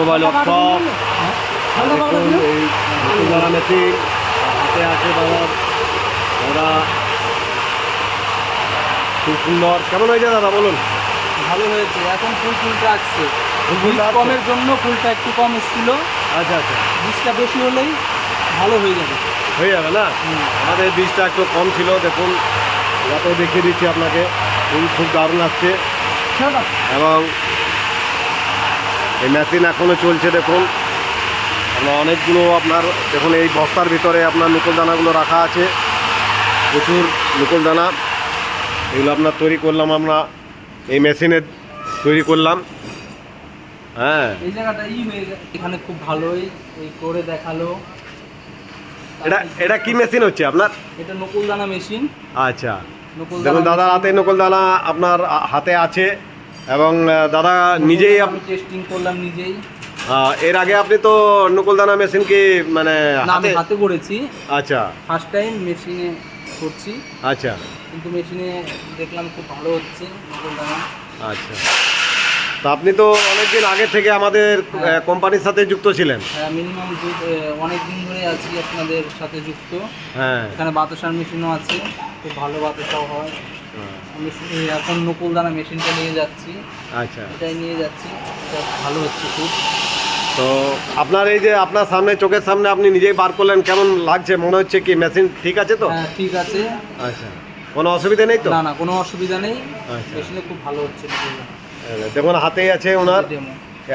Mobile workshop. দেখুন এই নকুল দানা মেশিন হাতে আছে দাদা, দাদা খুব সুন্দর। কেমন হয়েছে দাদা বলুন? ভালো হয়েছে, এখন ফুলটা আসছে। ফুলটা আসছে? কমের জন্য ফুলটা একটু কম এসেছিল, আচ্ছা আচ্ছা, বীজটা বেশি হলেই ভালো হয়ে যাবে। হয়ে যাবে না? আমাদের বীজটা একটু কম ছিল, দেখুন যাতে দেখিয়ে দিচ্ছি আপনাকে। ফুল খুব দারুণ আসছে এবং এই মেশিন এখনও চলছে। দেখুন আমরা অনেকগুলো আপনার দেখুন এই বস্তার ভিতরে আপনার নকুল দানাগুলো রাখা আছে, প্রচুর নকুল দানা। এগুলো আপনার তৈরি করলাম আমরা, এই মেশিনে তৈরি করলাম। হ্যাঁ, এই জায়গাটা হয়ে গেছে, এখানে খুব ভালোই এই করে দেখালো। এটা কি মেশিন হচ্ছে আপনার? এটা নকুল দানা মেশিন। আচ্ছা, দেখুন দাদার হাতে নকুল দানা আপনার হাতে আছে এবং দাদা নিজেই আমি টেস্টিং করলাম নিজেই। এর আগে আপনি তো নকুল দানা মেশিন কি মানে হাতে করেছি। আচ্ছা, ফার্স্ট টাইম মেশিনে করছি। আচ্ছা, কিন্তু মেশিনে দেখলাম খুব ভালো হচ্ছে নকুল দানা। আচ্ছা, তো আপনি তো অনেকদিন আগে থেকে আমাদের কোম্পানির সাথে যুক্ত ছিলেন। হ্যাঁ, মিনিমাম অনেক দিন ধরে আছি আপনাদের সাথে যুক্ত। হ্যাঁ, এখানে বাতাসার মেশিনও আছে, খুব ভালো বাতাসাও হয়। আমি এখন নকুল দানা মেশিনটা নিয়ে যাচ্ছি। আচ্ছা, এটাই নিয়ে যাচ্ছি, এটা ভালো হচ্ছে খুব। তো আপনার এই যে আপনার সামনে চোখের সামনে আপনি নিজেই বার করলেন, কেমন লাগছে? মনে হচ্ছে কি মেশিন ঠিক আছে তো? হ্যাঁ, ঠিক আছে। আচ্ছা, কোনো অসুবিধা নেই তো? না না, কোনো অসুবিধা নেই। আচ্ছা, মেশিনে খুব ভালো হচ্ছে নকুল দানা। দেখুন হাতেই আছে ওনার, ডেমো।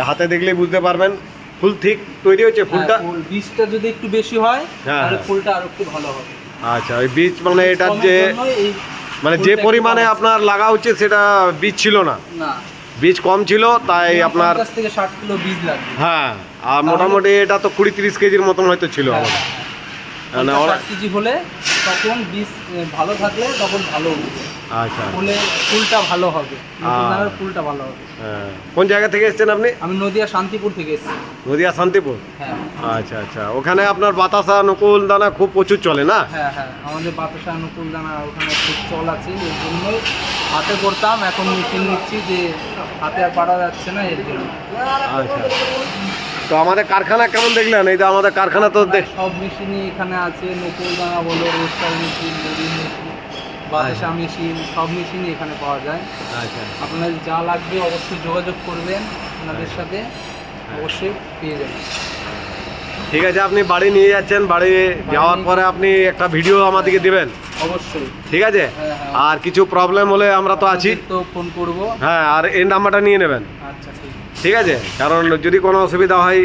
হাতে দেখলেই বুঝতে পারবেন ফুল ঠিক তৈরি হচ্ছে ফুলটা। বীজটা যদি একটু বেশি হয় হ্যাঁ, তাহলে ফুলটা আরো একটু ভালো হবে। আচ্ছা, ওই বীজ মানে এটার যে মানে যে পরিমাণে আপনার লাগা উচিত সেটা বীজ ছিল না, না, বীজ কম ছিল, তাই আপনার 50 থেকে 60 কিলো বীজ লাগবে। হ্যাঁ, আর মোটামুটি এটা তো 20-30 কেজির মতন হয়তো ছিল আমাদের। মানে 60 কেজি হলে তখন বীজ ভালো থাকলে তখন ভালো উঠবে। আচ্ছা, ফুলটা ভালো হবে, নকুল দানার ফুলটা ভালো হবে। হ্যাঁ, কোন জায়গা থেকে এসেছেন আপনি? আমি নদিয়া শান্তিপুর থেকে এসেছি। নদিয়া শান্তিপুর? হ্যাঁ। আচ্ছা আচ্ছা, ওখানে আপনার বাতাসা নকুল দানা খুব প্রচুর চলে না? হ্যাঁ হ্যাঁ, আমাদের বাতাসা নকুল দানা ওখানে খুব চল আছে, এর জন্যই হাতে করতাম, এখন মেশিন নিচ্ছি যে হাতে আর পাড়া যাচ্ছে না, এর জন্য। আচ্ছা, তো আমাদের কারখানা কেমন দেখলেন? এই যে আমাদের কারখানা তো সব মেশিনই এখানে আছে, নকুল দানা বলো, রোস্টার মেশিন, মুড়ি মেশিন, বাতাসা মেশিন, সব মেশিনই এখানে পাওয়া যায়। আচ্ছা, আপনাদের যা লাগবে অবশ্যই যোগাযোগ করবেন আপনাদের সাথে, অবশ্যই পেয়ে যাবেন। ঠিক আছে, আপনি বাড়ি নিয়ে যাচ্ছেন, বাড়ি যাওয়ার পরে আপনি একটা ভিডিও আমাদেরকে দিবেন। অবশ্যই। ঠিক আছে, হ্যাঁ, হ্যাঁ। আর কিছু প্রবলেম হলে আমরা তো আছি, তো ফোন করব। হ্যাঁ, আর এই নাম্বারটা নিয়ে নেবেন। আচ্ছা, ঠিক আছে। ঠিক আছে, কারণ যদি কোনো অসুবিধা হয়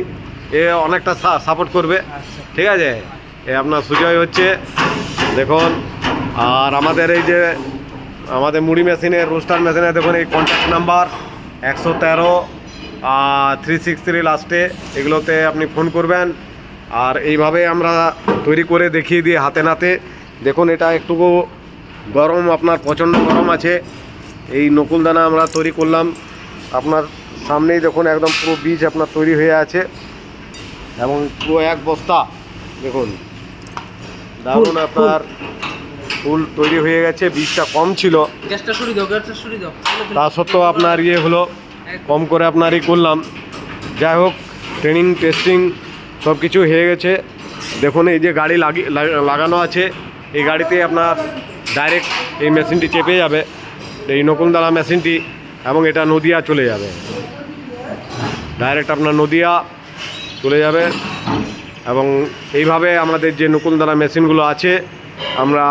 এ অনেকটা সাপোর্ট করবে। আচ্ছা, ঠিক আছে, এ আপনার সুজয় হচ্ছে দেখুন। আর আমাদের এই যে আমাদের মুড়ি মেশিনে, রোস্টার মেশিনে দেখুন এই কন্ট্যাক্ট নাম্বার 113 363 লাস্টে, এগুলোতে আপনি ফোন করবেন। আর এইভাবে আমরা তৈরি করে দেখিয়ে দিই হাতে নাতে। দেখুন এটা একটুকু গরম, আপনার প্রচণ্ড গরম আছে। এই নকুল দানা আমরা তৈরি করলাম আপনার সামনেই, দেখুন একদম পুরো বীজ আপনার তৈরি হয়ে আছে এবং পুরো এক বস্তা দেখুন দারুণ আপনার ফুল তৈরি হয়ে গেছে। বীজটা কম ছিল, গ্যাসটা সরিয়ে দাও, গ্যাসটা সরিয়ে দাও। তা সত্ত্বেও আপনার ইয়ে হলো, কম করে আপনার করলাম। যাই হোক, ট্রেনিং টেস্টিং সব কিছু হয়ে গেছে। দেখুন এই যে গাড়ি লাগানো আছে, এই গাড়িতে আপনার ডাইরেক্ট এই মেশিনটি চেপে যাবে, এই নকুল দানা মেশিনটি, এবং এটা নদিয়া চলে যাবে, ডাইরেক্ট আপনার নদিয়া চলে যাবে। এবং এইভাবে আমাদের যে নকুল দানা মেশিনগুলো আছে আমরা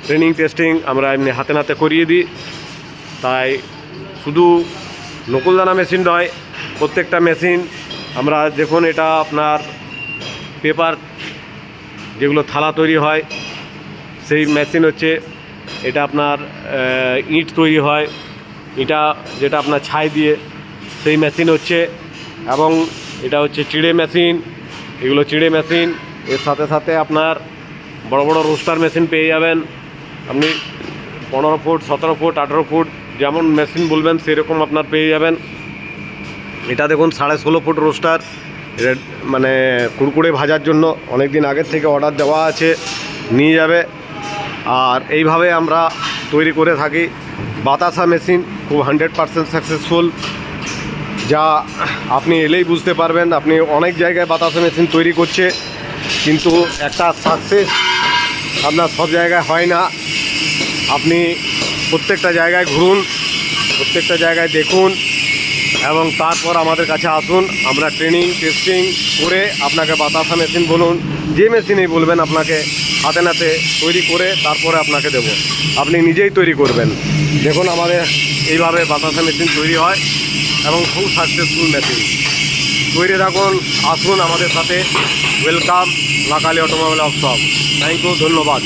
ট্রেনিং টেস্টিং আমরা এমনি হাতে নাতে করিয়ে দিই। তাই শুধু নকুল দানা মেশিন নয়, প্রত্যেকটা মেশিন আমরা দেখুন, এটা আপনার পেপার যেগুলো থালা তৈরি হয় সেই মেশিন হচ্ছে, এটা আপনার ইট তৈরি হয়, এটা যেটা আপনার ছাই দিয়ে সেই মেশিন হচ্ছে, এবং এটা হচ্ছে চিড়ে মেশিন, এগুলো চিড়ে মেশিন। এর সাথে সাথে আপনার বড় বড় রোস্টার মেশিন পেয়ে যাবেন আপনি, 15 ফুট 17 ফুট 18 ফুট যেমন মেশিন বলবেন সেরকম আপনার পেয়ে যাবেন। এটা দেখুন 16.5 ফুট রোস্টার, এটা মানে কুড়কুড়ে ভাজার জন্য অনেক দিন আগের থেকে অর্ডার দেওয়া আছে, নিয়ে যাবে। আর এইভাবে আমরা তৈরি করে থাকি। বাতাসা মেশিন খুব 100% সাকসেসফুল। যা আপনি এলেই বুঝতে পারবেন। আপনি অনেক জায়গায় বাতাসা মেশিন তৈরি করছে, কিন্তু একটা সাকসেস আপনার সব জায়গায় হয় না। আপনি প্রত্যেকটা জায়গায় ঘুরুন, প্রত্যেকটা জায়গায় দেখুন এবং তারপর আমাদের কাছে আসুন। আমরা ট্রেনিং টেস্টিং করে আপনাকে বাতাসা মেশিন বলুন, যে মেশিনেই বলবেন, আপনাকে হাতে নাতে তৈরি করে তারপরে আপনাকে দেব। আপনি নিজেই তৈরি করবেন। দেখুন আমাদের এইভাবে বাতাসা মেশিন তৈরি হয় এবং খুব সাকসেসফুল মেশিন। তৈরি থাকুন, আসুন আমাদের সাথে। Welcome Ma Kali automobile workshop. Thank you, ধন্যবাদ।